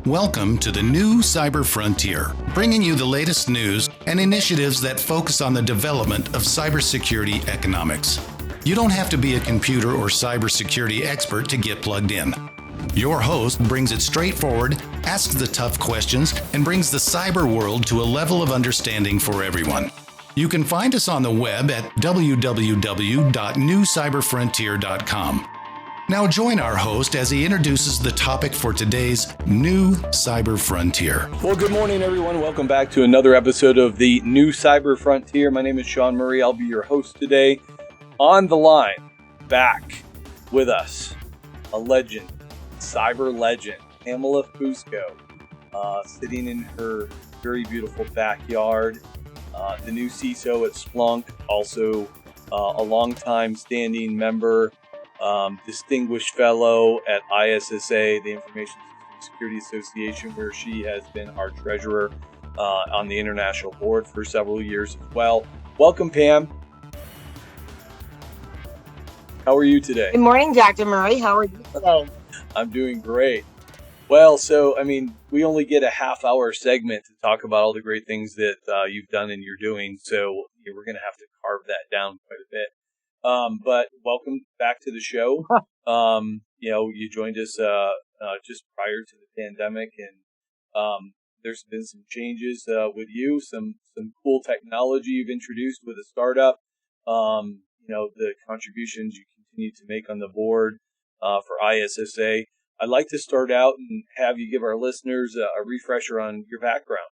Welcome to the new cyber frontier, bringing you the latest news and initiatives that focus on the development of cybersecurity economics. You don't have to be a computer or cybersecurity expert to get plugged in. Your host brings it straightforward, asks the tough questions, and brings the cyber world to a level of understanding for everyone. You can find us on the web at www.newcyberfrontier.com. Now join our host as he introduces the topic for today's new cyber frontier. Well, good morning, everyone. Welcome back to another episode of the new cyber frontier. My name is Shawn Murray. I'll be your host today. On the line, back with us, a legend, cyber legend, Pamela Fusco, sitting in her very beautiful backyard. The new CISO at Splunk, also a longtime standing member, distinguished fellow at ISSA, the Information Security Association, where she has been our treasurer on the international board for several years as well. Welcome, Pam. How are you today? Good morning, Dr. Murray. How are you today? I'm doing great. Well, we only get a half-hour segment to talk about all the great things that you've done and you're doing, so we're going to have to carve that down quite a bit. But welcome back to the show. You joined us just prior to the pandemic, and there's been some changes with you, some cool technology you've introduced with a startup. The contributions you continue to make on the board for ISSA. I'd like to start out and have you give our listeners a refresher on your background.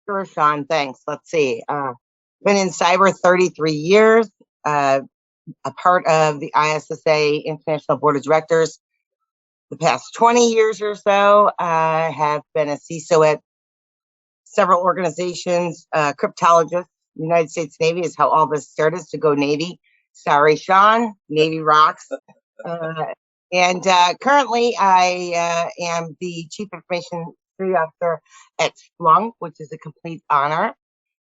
Sure, Shawn. Thanks. Let's see. Been in cyber 33 years, a part of the ISSA International Board of Directors. The past 20 years or so, I have been a CISO at several organizations. Cryptologist, United States Navy is how all this started, to go Navy. Sorry, Shawn. Navy rocks. And currently, I am the Chief Information Security Officer at Splunk, which is a complete honor.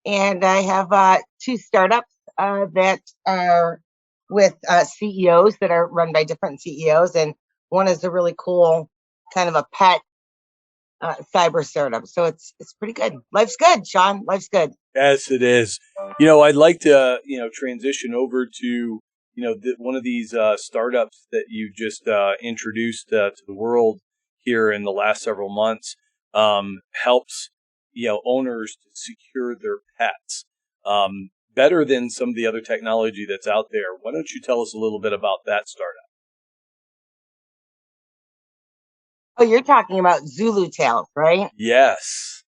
And I have two startups that are with CEOs that are run by different CEOs. And one is a really cool kind of a pet cyber startup. So it's pretty good. Life's good, Shawn. Life's good. Yes, it is. I'd like to, transition over to, one of these startups that you just introduced to the world here in the last several months, helps, owners to secure their pets better than some of the other technology that's out there. Why don't you tell us a little bit about that startup? Oh, you're talking about Zulu Tales, right? Yes.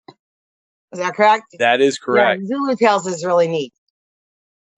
Is that correct? That is correct. Yeah, Zulu Tales is really neat.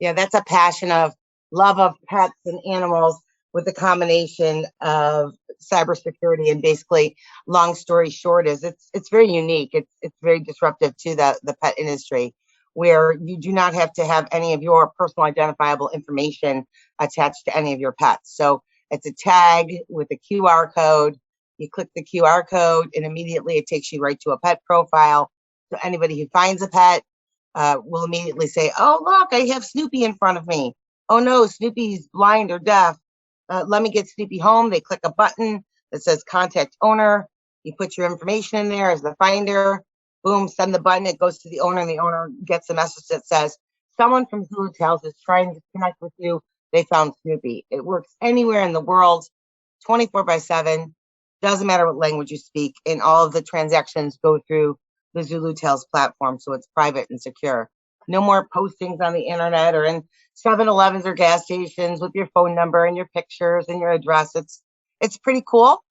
Yeah, that's a passion of love of pets and animals with a combination of cybersecurity, and basically, long story short, is it's very unique. It's very disruptive to the pet industry, where you do not have to have any of your personal identifiable information attached to any of your pets. So it's a tag with a QR code. You click the QR code, and immediately it takes you right to a pet profile. So anybody who finds a pet will immediately say, "Oh, look, I have Snoopy in front of me. Oh no, Snoopy's blind or deaf. Let me get Snoopy home." They click a button that says contact owner. You put your information in there as the finder. Boom, send the button. It goes to the owner, and the owner gets a message that says, "Someone from Zulu Tales is trying to connect with you. They found Snoopy." It works anywhere in the world, 24/7. Doesn't matter what language you speak, and all of the transactions go through the Zulu Tales platform, so it's private and secure. No more postings on the internet or in 7-Elevens or gas stations with your phone number and your pictures and your address. It's pretty cool.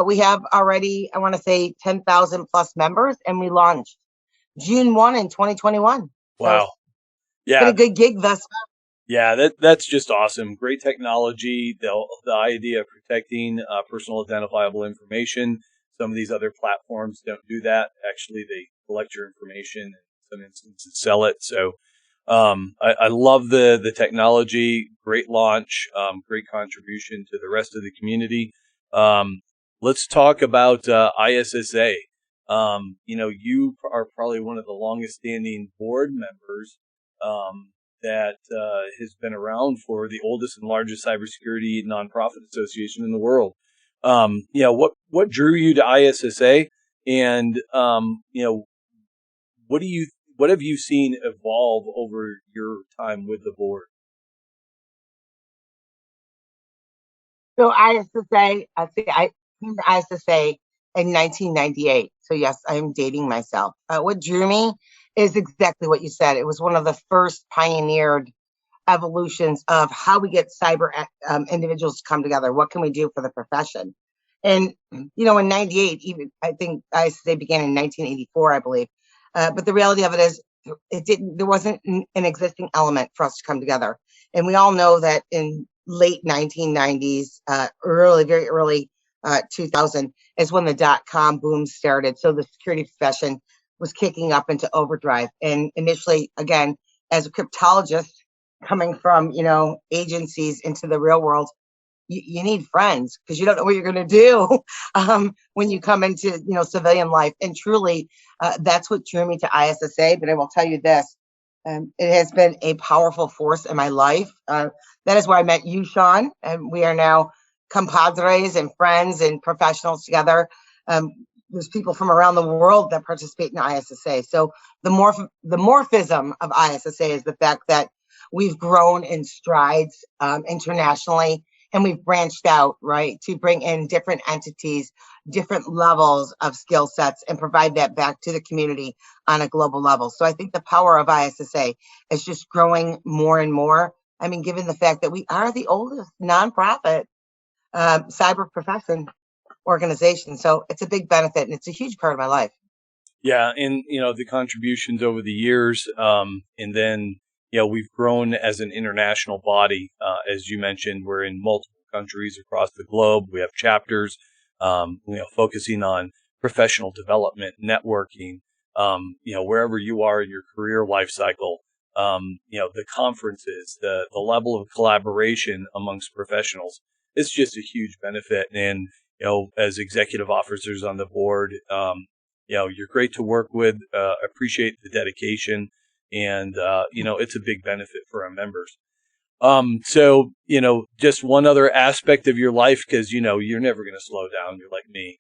We have already, I want to say, 10,000 plus members, and we launched June 1 in 2021. Wow. So yeah. Been a good gig thus far. Yeah, that's just awesome. Great technology. The idea of protecting personal identifiable information. Some of these other platforms don't do that. Actually, they collect your information and in some instances sell it. So I love the technology. Great launch. Great contribution to the rest of the community. Let's talk about ISSA. You are probably one of the longest standing board members that has been around for the oldest and largest cybersecurity nonprofit association in the world. What drew you to ISSA, and what have you seen evolve over your time with the board? So ISSA, I came to ISSA in 1998. So yes, I'm dating myself. What drew me is exactly what you said. It was one of the first pioneered evolutions of how we get cyber individuals to come together. What can we do for the profession? And in '98, even I think ISSA began in 1984, I believe. But the reality of it is, there wasn't an existing element for us to come together. And we all know that in late 1990s, very early 2000 is when the .com boom started. So the security profession was kicking up into overdrive. And initially, again, as a cryptologist coming from, agencies into the real world, you need friends because you don't know what you're going to do when you come into, civilian life. And truly, that's what drew me to ISSA. But I will tell you this, it has been a powerful force in my life. That is where I met you, Shawn, and we are now compadres and friends and professionals together. There's people from around the world that participate in ISSA. So the morphism of ISSA is the fact that we've grown in strides internationally, and we've branched out, right, to bring in different entities, different levels of skill sets, and provide that back to the community on a global level. So I think the power of ISSA is just growing more and more. I mean, given the fact that we are the oldest nonprofit cyber profession organization. So it's a big benefit, and it's a huge part of my life. Yeah, and the contributions over the years, and then we've grown as an international body. As you mentioned, we're in multiple countries across the globe. We have chapters, focusing on professional development, networking. Wherever you are in your career life cycle, the conferences, the level of collaboration amongst professionals, it's just a huge benefit. And as executive officers on the board, you're great to work with. Appreciate the dedication, and it's a big benefit for our members. So just one other aspect of your life, because you're never going to slow down. You're like me.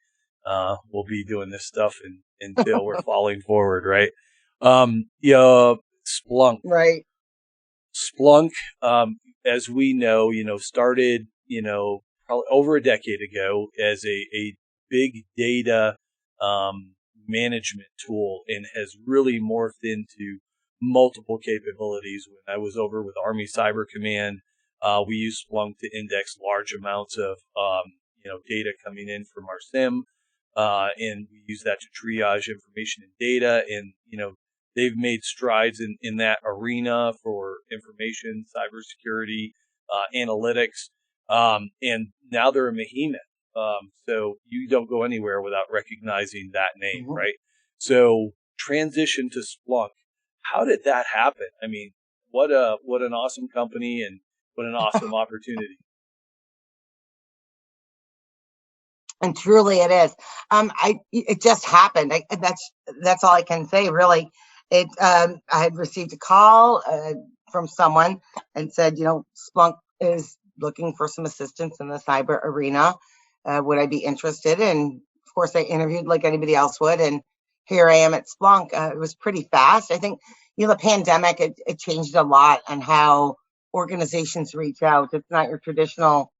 We'll be doing this stuff until we're falling forward, right? Splunk, Right. Splunk, as we know, started, probably over a decade ago as a big data management tool, and has really morphed into multiple capabilities. When I was over with Army Cyber Command, we used Splunk to index large amounts of data coming in from our SIM, and we use that to triage information and data. And they've made strides in that arena for information, cybersecurity, analytics, and now they're a behemoth. So you don't go anywhere without recognizing that name, mm-hmm. right? So transition to Splunk. How did that happen? I mean, what an awesome company, and what an awesome opportunity. And truly it is. It just happened. That's all I can say, really. I had received a call from someone and said, Splunk is looking for some assistance in the cyber arena. Would I be interested? And of course, I interviewed like anybody else would. And here I am at Splunk. It was pretty fast. I think, the pandemic, it changed a lot on how organizations reach out. It's not your traditional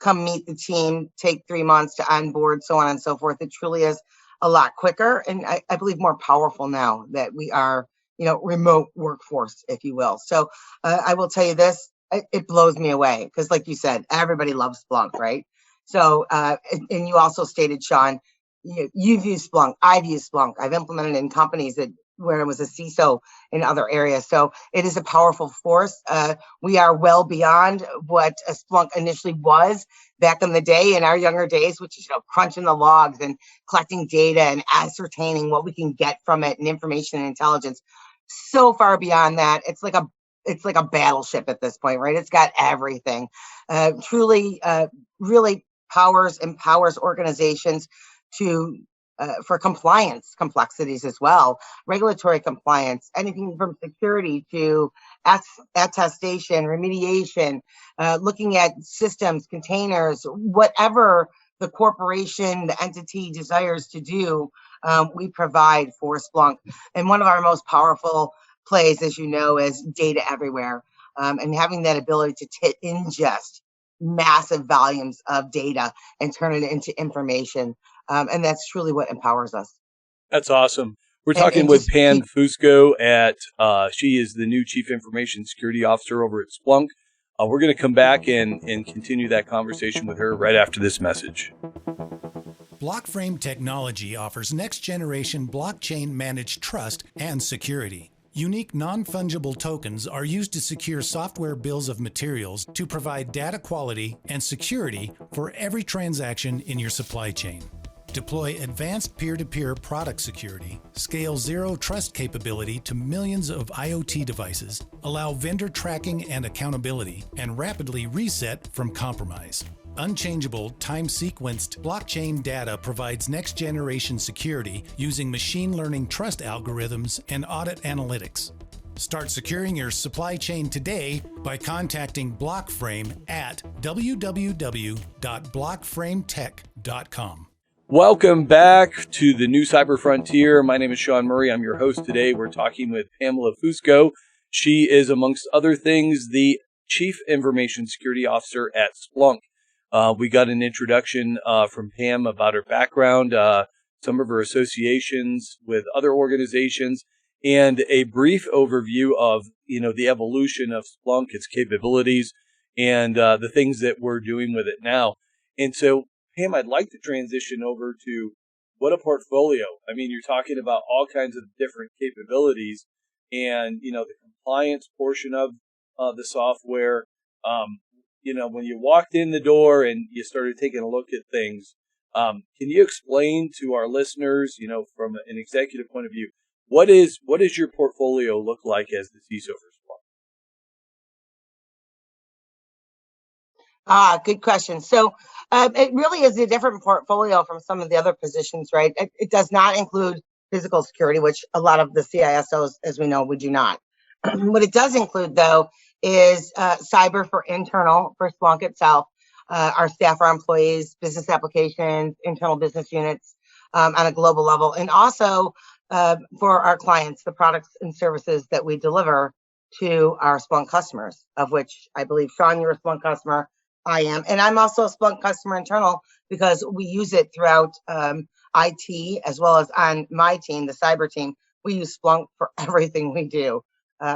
come meet the team, take 3 months to onboard, so on and so forth. It truly is a lot quicker, and I believe more powerful now that we are, remote workforce, if you will. So I will tell you this, it blows me away because, like you said, everybody loves Splunk, right? So, and you also stated, Shawn, you've used Splunk. I've used Splunk. I've implemented in companies where it was a CISO in other areas. So it is a powerful force. We are well beyond what a Splunk initially was back in the day, in our younger days, which is crunching the logs and collecting data and ascertaining what we can get from it, and information and intelligence. So far beyond that, it's like a battleship at this point, right? It's got everything. Truly, really empowers organizations to for compliance complexities as well, regulatory compliance, anything from security to attestation, remediation, looking at systems, containers, whatever the corporation, the entity desires to do, we provide for Splunk. And one of our most powerful plays, as you know, is data everywhere, and having that ability to ingest massive volumes of data and turn it into information. And that's truly what empowers us. That's awesome. We're And talking with just Pam Fusco she is the new Chief Information Security Officer over at Splunk. We're going to come back and continue that conversation with her right after this message. Blockframe technology offers next-generation blockchain-managed trust and security. Unique non-fungible tokens are used to secure software bills of materials to provide data quality and security for every transaction in your supply chain. Deploy advanced peer-to-peer product security, scale zero trust capability to millions of IoT devices, allow vendor tracking and accountability, and rapidly reset from compromise. Unchangeable, time-sequenced blockchain data provides next-generation security using machine learning trust algorithms and audit analytics. Start securing your supply chain today by contacting Blockframe at www.blockframetech.com. Welcome back to the new Cyber Frontier. My name is Shawn Murray. I'm your host today. We're talking with Pamela Fusco. She is, amongst other things, the Chief Information Security Officer at Splunk. We got an introduction from Pam about her background, some of her associations with other organizations, and a brief overview of the evolution of Splunk, its capabilities, and the things that we're doing with it now. And so, Pam, I'd like to transition over to what a portfolio. I mean, you're talking about all kinds of different capabilities, and the compliance portion of the software. When you walked in the door and you started taking a look at things, can you explain to our listeners, from an executive point of view, what is your portfolio look like as the CISO for Splunk? Good question. So it really is a different portfolio from some of the other positions, right? It does not include physical security, which a lot of the CISOs, as we know, we do not. What it does include, though, is cyber for internal, for Splunk itself, our staff, our employees, business applications, internal business units on a global level, and also for our clients, the products and services that we deliver to our Splunk customers, of which I believe, Shawn, you're a Splunk customer. I am. And I'm also a Splunk customer internal because we use it throughout IT as well as on my team, the cyber team. We use Splunk for everything we do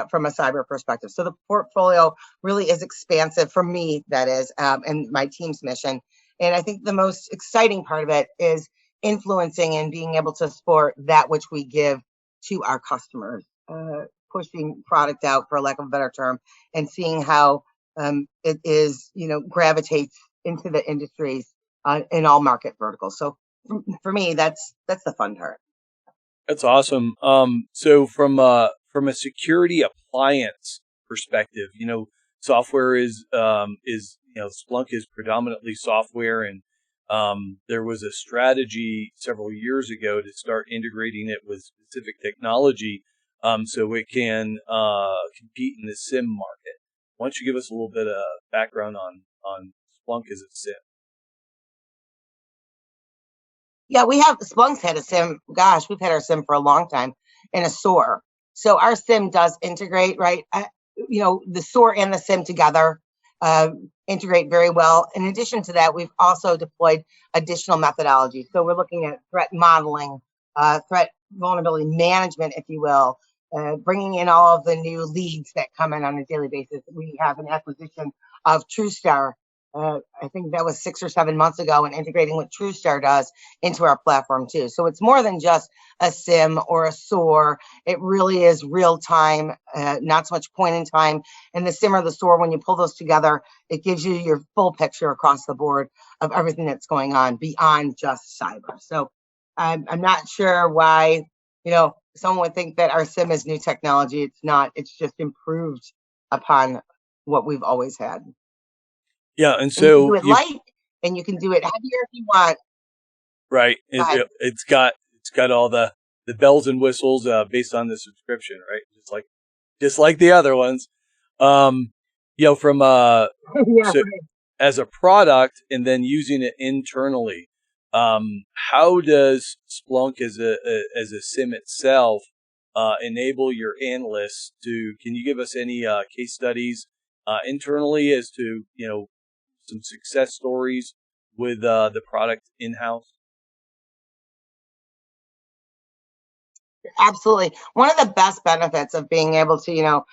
from a cyber perspective. So the portfolio really is expansive for me, that is, and my team's mission. And I think the most exciting part of it is influencing and being able to support that which we give to our customers, pushing product out, for lack of a better term, and seeing how it is, gravitates into the industries in all market verticals. So for me, that's the fun part. That's awesome. So from a security appliance perspective, software is Splunk is predominantly software, and there was a strategy several years ago to start integrating it with specific technology, so it can compete in the SIM market. Why don't you give us a little bit of background on Splunk as a SIM? Yeah, Splunk's had a SIM. Gosh, we've had our SIM for a long time, and a SOAR. So our SIM does integrate, right? The SOAR and the SIM together integrate very well. In addition to that, we've also deployed additional methodologies. So we're looking at threat modeling, threat vulnerability management, if you will, bringing in all of the new leads that come in on a daily basis. We have an acquisition of TrueStar. I think that was 6 or 7 months ago, and integrating what TrueStar does into our platform too. So it's more than just a SIM or a SOAR. It really is real time, not so much point in time. And the SIM or the SOAR, when you pull those together, it gives you your full picture across the board of everything that's going on beyond just cyber. So I'm not sure why, someone would think that our SIM is new technology. It's not. It's just improved upon what we've always had. Yeah, and so you can do it light, and you can do it heavier if you want. Right, it's got all the bells and whistles based on the subscription, right? Just like the other ones. From Yeah, so, right. as a product and then using it internally. How does Splunk as a SIM itself enable your analysts to? Can you give us any case studies internally as to some success stories with the product in house? Absolutely. One of the best benefits of being able to,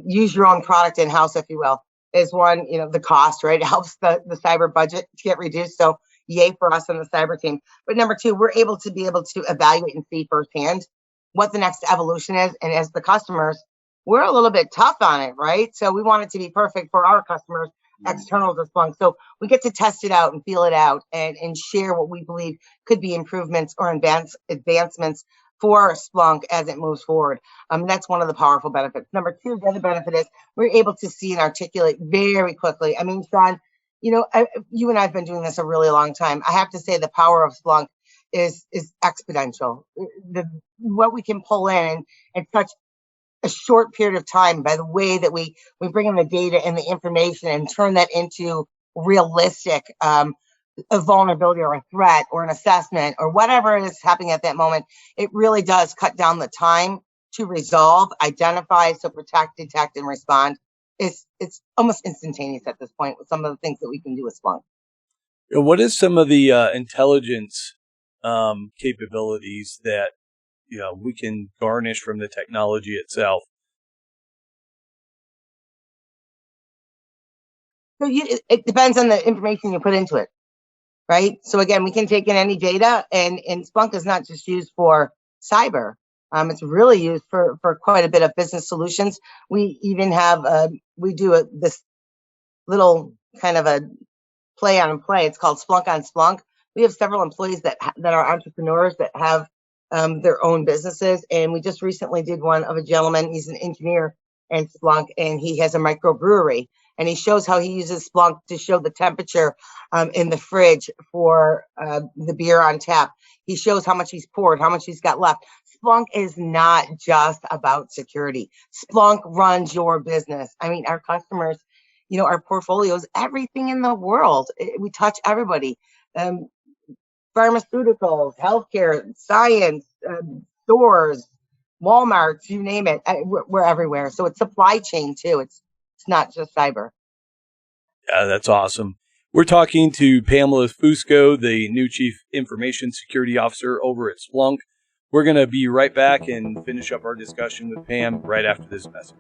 use your own product in house, if you will, is one, the cost, right? It helps the cyber budget to get reduced. So yay for us on the cyber team. But number two, we're able to evaluate and see firsthand what the next evolution is. And as the customers, we're a little bit tough on it, right? So we want it to be perfect for our customers, external to Splunk. So we get to test it out and feel it out and share what we believe could be improvements or advancements for Splunk as it moves forward. That's one of the powerful benefits. Number two, the other benefit is we're able to see and articulate very quickly. I mean, Shawn, you and I have been doing this a really long time. I have to say the power of Splunk is exponential. What we can pull in and such a short period of time by the way that we bring in the data and the information and turn that into realistic a vulnerability or a threat or an assessment or whatever is happening at that moment, it really does cut down the time to resolve, identify, so protect, detect, and respond. It's almost instantaneous at this point with some of the things that we can do with Splunk. What is some of the intelligence capabilities that we can garnish from the technology itself? So it depends on the information you put into it, right? So again, we can take in any data, and Splunk is not just used for cyber. It's really used for quite a bit of business solutions. We even have this little kind of a play on play. It's called Splunk on Splunk. We have several employees that are entrepreneurs that have their own businesses, and we just recently did one of a gentleman. He's an engineer in Splunk, and he has a microbrewery, and he shows how he uses Splunk to show the temperature in the fridge for the beer on tap. He shows how much he's poured, how much he's got left. Splunk is not just about security. Splunk runs your business. I mean, our customers, our portfolios, everything in the world. We touch everybody. Pharmaceuticals, healthcare, science, stores, Walmarts, you name it. We're everywhere. So it's supply chain too. It's not just cyber. Yeah, that's awesome. We're talking to Pamela Fusco, the new Chief Information Security Officer over at Splunk. We're going to be right back and finish up our discussion with Pam right after this message.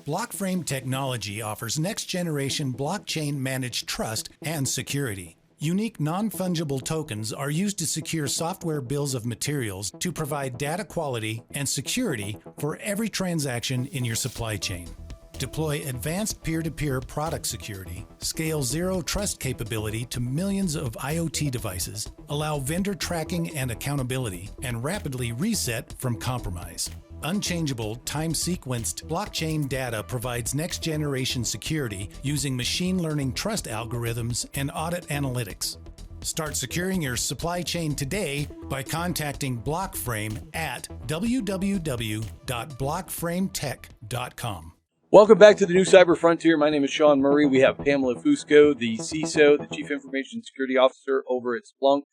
Blockframe technology offers next-generation blockchain managed trust and security. Unique non-fungible tokens are used to secure software bills of materials to provide data quality and security for every transaction in your supply chain. Deploy advanced peer-to-peer product security, scale zero trust capability to millions of IoT devices, allow vendor tracking and accountability, and rapidly reset from compromise. Unchangeable, time-sequenced blockchain data provides next-generation security using machine learning trust algorithms and audit analytics. Start securing your supply chain today by contacting Blockframe at www.blockframetech.com. Welcome back to the New Cyber Frontier. My name is Shawn Murray. We have Pamela Fusco, the CISO, the Chief Information Security Officer over at Splunk.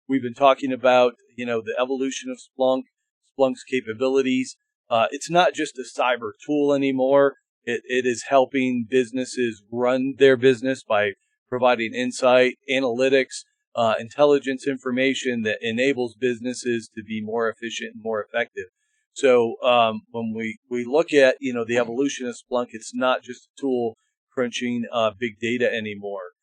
We've been talking about, the evolution of Splunk, Splunk's capabilities. It's not just a cyber tool anymore. It is helping businesses run their business by providing insight, analytics, intelligence information that enables businesses to be more efficient and more effective. So when we look at, the evolution of Splunk, it's not just a tool crunching big data anymore.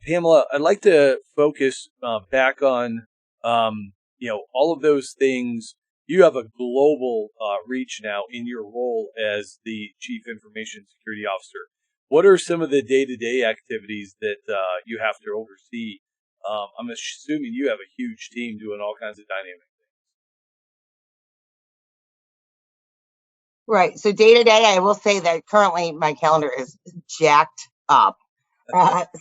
Pamela, I'd like to focus back on, all of those things. You have a global reach now in your role as the Chief Information Security Officer. What are some of the day-to-day activities that you have to oversee? I'm assuming you have a huge team doing all kinds of dynamic things. Right. So day to day, I will say that currently my calendar is jacked up.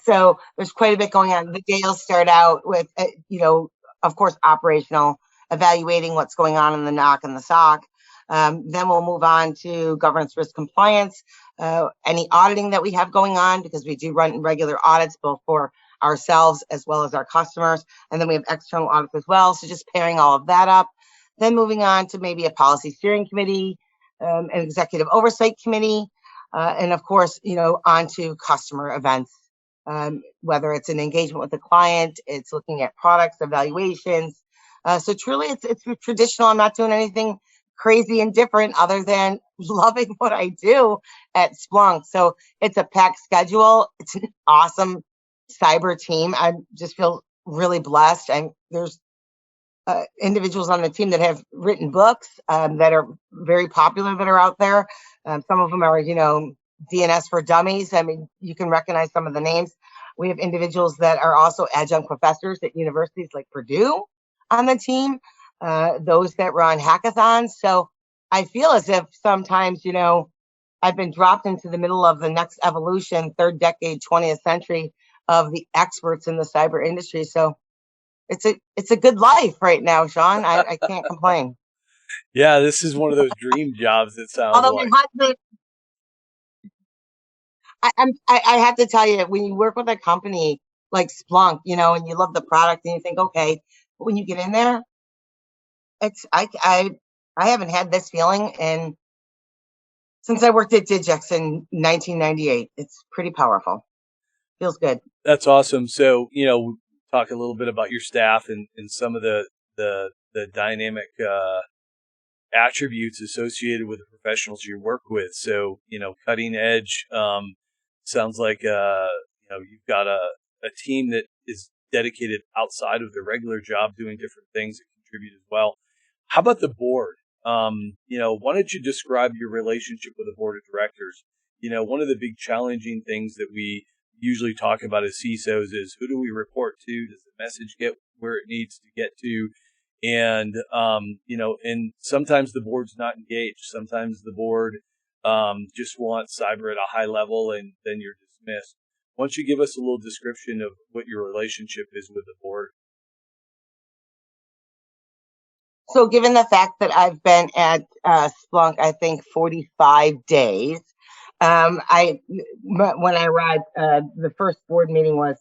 So there's quite a bit going on. The day will start out with, of course, operational, evaluating what's going on in the NOC and the SOC. Then we'll move on to governance risk compliance. any auditing that we have going on, because we do run regular audits both for ourselves as well as our customers. And then we have external audits as well. So just pairing all of that up. Then moving on to maybe a policy steering committee, an executive oversight committee, and of course, onto customer events, whether it's an engagement with the client, it's looking at products, evaluations. So truly, it's traditional. I'm not doing anything crazy and different other than loving what I do at Splunk. So it's a packed schedule. It's an awesome cyber team. I just feel really blessed. And there's individuals on the team that have written books that are very popular that are out there. Some of them are, DNS for Dummies. I mean, you can recognize some of the names. We have individuals that are also adjunct professors at universities like Purdue on the team, those that run hackathons. So I feel as if sometimes, I've been dropped into the middle of the next evolution, third decade, 20th century of the experts in the cyber industry. So it's a good life right now, Shawn. I can't complain. Yeah, this is one of those dream jobs. It sounds Although like. my husband, I have to tell you, when you work with a company like Splunk, and you love the product and you think, okay, but when you get in there, it's I haven't had this feeling since I worked at Digex in 1998. It's pretty powerful. Feels good. That's awesome. So, talk a little bit about your staff and some of the dynamic attributes associated with the professionals you work with. So, cutting edge. Sounds like you've got a team that is dedicated outside of the regular job, doing different things that contribute as well. How about the board? Why don't you describe your relationship with the board of directors? One of the big challenging things that we usually talk about as CISOs is, who do we report to? Does the message get where it needs to get to? And, and sometimes the board's not engaged. Sometimes the board just wants cyber at a high level, and then you're dismissed. Why don't you give us a little description of what your relationship is with the board? So given the fact that I've been at Splunk, I think 45 days, when I arrived, the first board meeting was,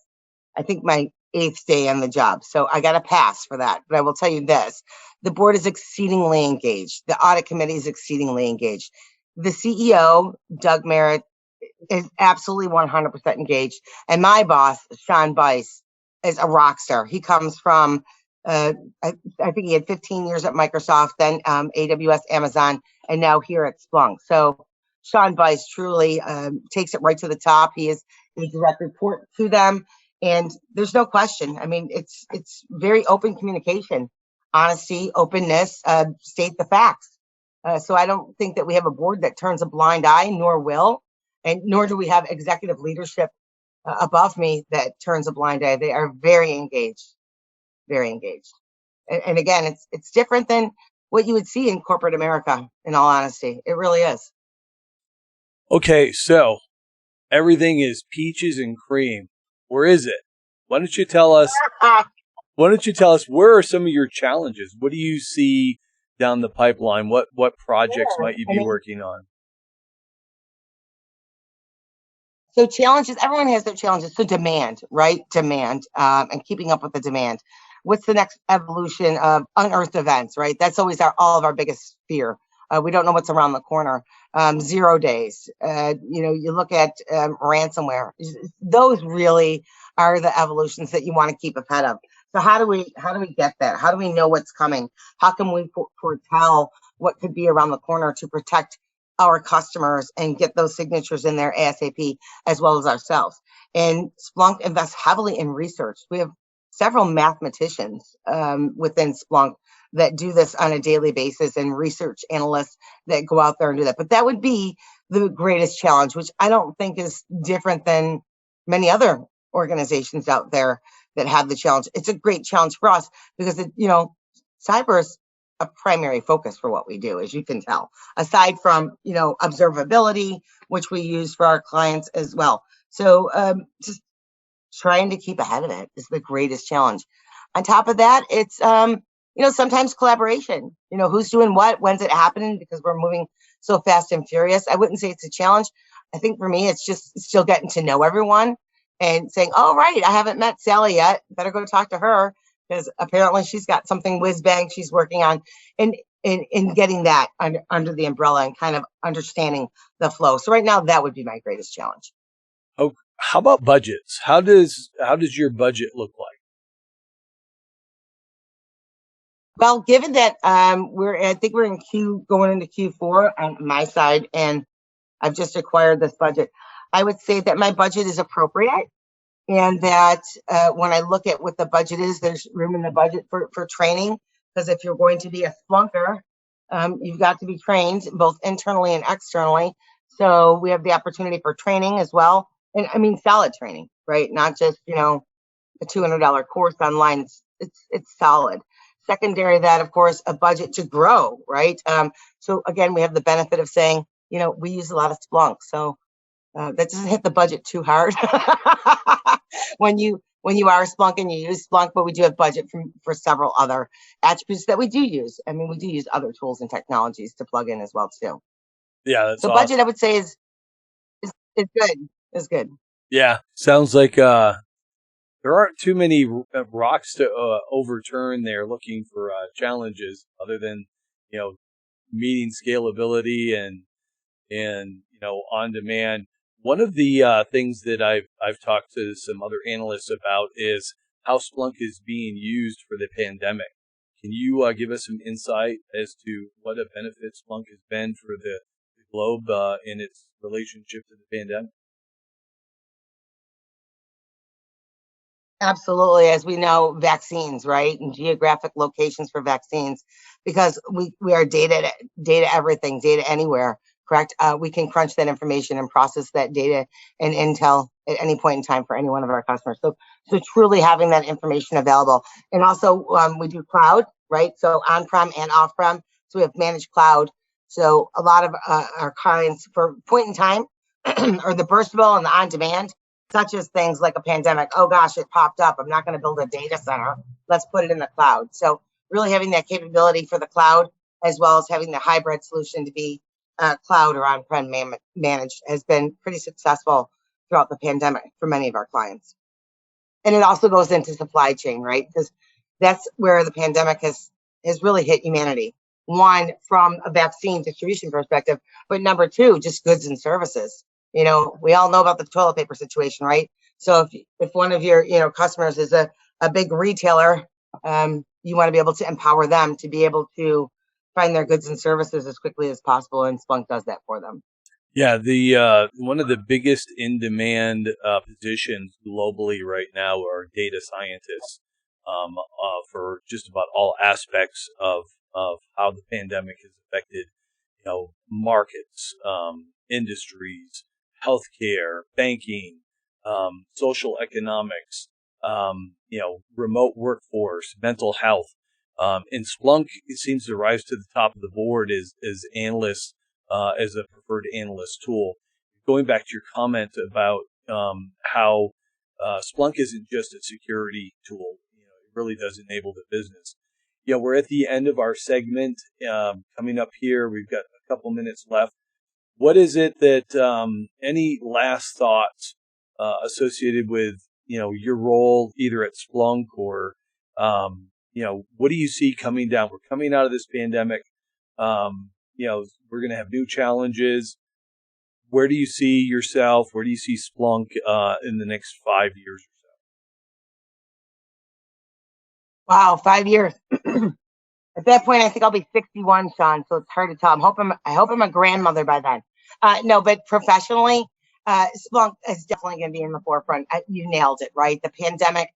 I think, my 8th day on the job. So I got a pass for that. But I will tell you this, the board is exceedingly engaged. The audit committee is exceedingly engaged. The CEO, Doug Merritt, is absolutely 100% engaged. And my boss, Shawn Murray, is a rock star. He comes from, I think he had 15 years at Microsoft, then AWS, Amazon, and now here at Splunk. So Shawn Murray truly takes it right to the top. He is a direct report to them. And there's no question. I mean, it's very open communication, honesty, openness, state the facts. So I don't think that we have a board that turns a blind eye, nor will, and nor do we have executive leadership above me that turns a blind eye. They are very engaged, very engaged. And again, it's different than what you would see in corporate America, in all honesty. It really is. Okay, so everything is peaches and cream. Where is it? Why don't you tell us? Where are some of your challenges? What do you see down the pipeline? What projects might you be working on? So challenges, everyone has their challenges. So demand, right? Demand, and keeping up with the demand. What's the next evolution of unearthed events, right? That's always all of our biggest fear. We don't know what's around the corner. 0 days. You look at ransomware. Those really are the evolutions that you want to keep ahead of. So how do we get that? How do we know what's coming? How can we foretell what could be around the corner to protect our customers and get those signatures in there ASAP, as well as ourselves? And Splunk invests heavily in research. We have several mathematicians within Splunk that do this on a daily basis, and research analysts that go out there and do that. But that would be the greatest challenge, which I don't think is different than many other organizations out there that have the challenge. It's a great challenge for us because cyber is a primary focus for what we do, as you can tell, aside from observability, which we use for our clients as well. So just trying to keep ahead of it is the greatest challenge. On top of that, it's sometimes collaboration. Who's doing what, when's it happening, because we're moving so fast and furious. I wouldn't say it's a challenge. I think for me, it's just still getting to know everyone and saying, oh, right, I haven't met Sally yet. Better go talk to her because apparently she's got something whiz bang she's working on. And in getting that under the umbrella and kind of understanding the flow. So right now, that would be my greatest challenge. Oh, how about budgets? How does your budget look like? Well, given that I think we're going into Q4 on my side, and I've just acquired this budget, I would say that my budget is appropriate, and that when I look at what the budget is, there's room in the budget for training. Because if you're going to be a Splunker, you've got to be trained both internally and externally. So we have the opportunity for training as well, and I mean solid training, right? Not just a $200 course online. It's solid. Secondary to that, of course, a budget to grow, right? So again, we have the benefit of saying, we use a lot of Splunk, so that doesn't hit the budget too hard when you are Splunk and you use Splunk, but we do have budget for several other attributes that we do use. I mean, we do use other tools and technologies to plug in as well too. Yeah, that's so awesome. Budget, I would say, is good. Is good. Yeah, sounds like there aren't too many rocks to overturn there looking for challenges other than, meeting scalability and on demand. One of the things that I've talked to some other analysts about is how Splunk is being used for the pandemic. Can you give us some insight as to what a benefit Splunk has been for the globe in its relationship to the pandemic? Absolutely. As we know, vaccines, right? And geographic locations for vaccines, because we are data everything, data anywhere, correct? We can crunch that information and process that data and intel at any point in time for any one of our customers. So truly having that information available. And also we do cloud, right? So on-prem and off-prem. So we have managed cloud. So a lot of our clients for point in time or the burstable and the on-demand, such as things like a pandemic. Oh gosh, it popped up. I'm not going to build a data center. Let's put it in the cloud. So really having that capability for the cloud, as well as having the hybrid solution to be cloud or on-prem managed, has been pretty successful throughout the pandemic for many of our clients. And it also goes into supply chain, right? Because that's where the pandemic has really hit humanity. One, from a vaccine distribution perspective, but number two, just goods and services. We all know about the toilet paper situation, right? So if one of your customers is a big retailer, you want to be able to empower them to be able to find their goods and services as quickly as possible, and Splunk does that for them. Yeah, the one of the biggest in-demand positions globally right now are data scientists for just about all aspects of how the pandemic has affected, markets, industries, healthcare, banking, social economics, remote workforce, mental health. And Splunk, it seems to rise to the top of the board as analysts, as a preferred analyst tool. Going back to your comment about how Splunk isn't just a security tool, it really does enable the business. We're at the end of our segment coming up here. We've got a couple minutes left. What is it that any last thoughts associated with your role either at Splunk or what do you see coming down? We're coming out of this pandemic. We're going to have new challenges. Where do you see yourself? Where do you see Splunk in the next 5 years or so? Wow, 5 years. At that point, I think I'll be 61, Shawn. So it's hard to tell. I hope I'm a grandmother by then. No, but professionally, Splunk is definitely going to be in the forefront. You nailed it, right? The pandemic.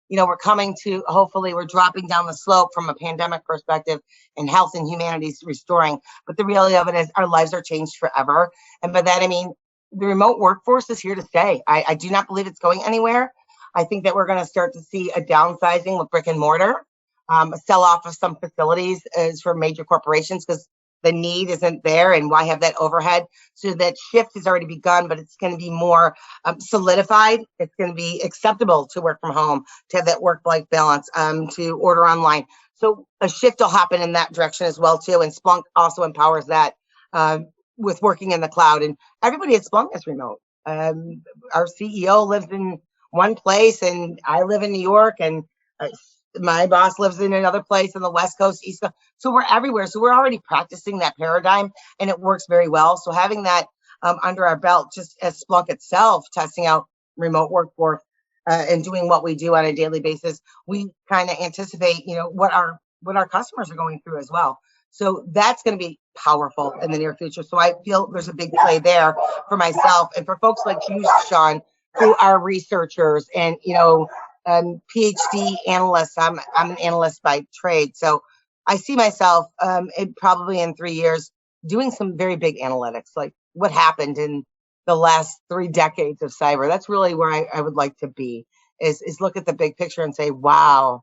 Hopefully we're dropping down the slope from a pandemic perspective and health and humanities restoring. But the reality of it is our lives are changed forever. And by that, I mean, the remote workforce is here to stay. I do not believe it's going anywhere. I think that we're going to start to see a downsizing with brick and mortar, a sell off of some facilities is for major corporations because the need isn't there, and why have that overhead? So that shift has already begun, but it's going to be more solidified. It's going to be acceptable to work from home, to have that work-life balance, to order online. So a shift will happen in that direction as well too, and Splunk also empowers that with working in the cloud, and everybody at Splunk is remote. Our CEO lives in one place, and I live in New York, and my boss lives in another place on the West Coast, East Coast. So we're everywhere. So we're already practicing that paradigm, and it works very well. So having that under our belt, just as Splunk itself, testing out remote workforce and doing what we do on a daily basis, we kind of anticipate, what our customers are going through as well. So that's going to be powerful in the near future. So I feel there's a big play there for myself and for folks like you, Shawn, who are researchers and, PhD analysts. I'm an analyst by trade. So I see myself probably in 3 years doing some very big analytics, like what happened in the last 3 decades of cyber. That's really where I would like to be, is look at the big picture and say, wow,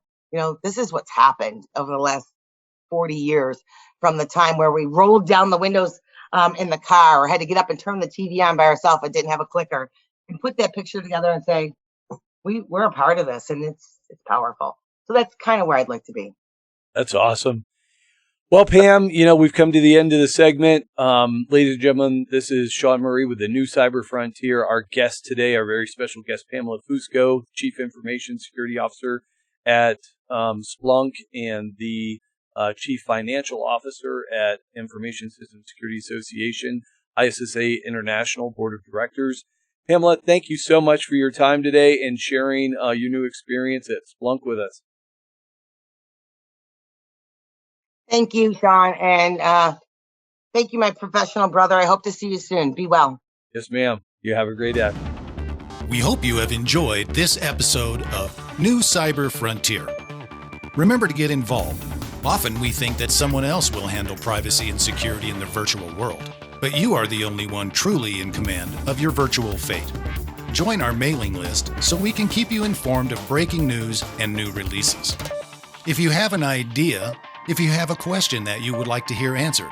this is what's happened over the last 40 years, from the time where we rolled down the windows in the car or had to get up and turn the TV on by ourselves and didn't have a clicker, and put that picture together and say, we're a part of this, and it's powerful. So that's kind of where I'd like to be. That's awesome. Well, Pam, we've come to the end of the segment. Ladies and gentlemen, this is Shawn Murray with the New Cyber Frontier. Our guest today, our very special guest, Pamela Fusco, Chief Information Security Officer at Splunk and the Chief Financial Officer at Information Systems Security Association, ISSA International Board of Directors. Pamela, thank you so much for your time today and sharing your new experience at Splunk with us. Thank you, Shawn, and thank you, my professional brother. I hope to see you soon. Be well. Yes, ma'am. You have a great day. We hope you have enjoyed this episode of New Cyber Frontier. Remember to get involved. Often we think that someone else will handle privacy and security in the virtual world, but you are the only one truly in command of your virtual fate. Join our mailing list so we can keep you informed of breaking news and new releases. If you have an idea, if you have a question that you would like to hear answered,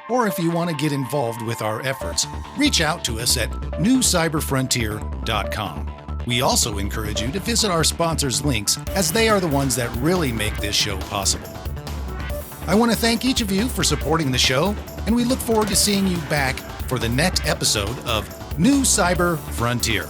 or if you want to get involved with our efforts, reach out to us at newcyberfrontier.com. We also encourage you to visit our sponsors' links, as they are the ones that really make this show possible. I want to thank each of you for supporting the show, and we look forward to seeing you back for the next episode of New Cyber Frontier.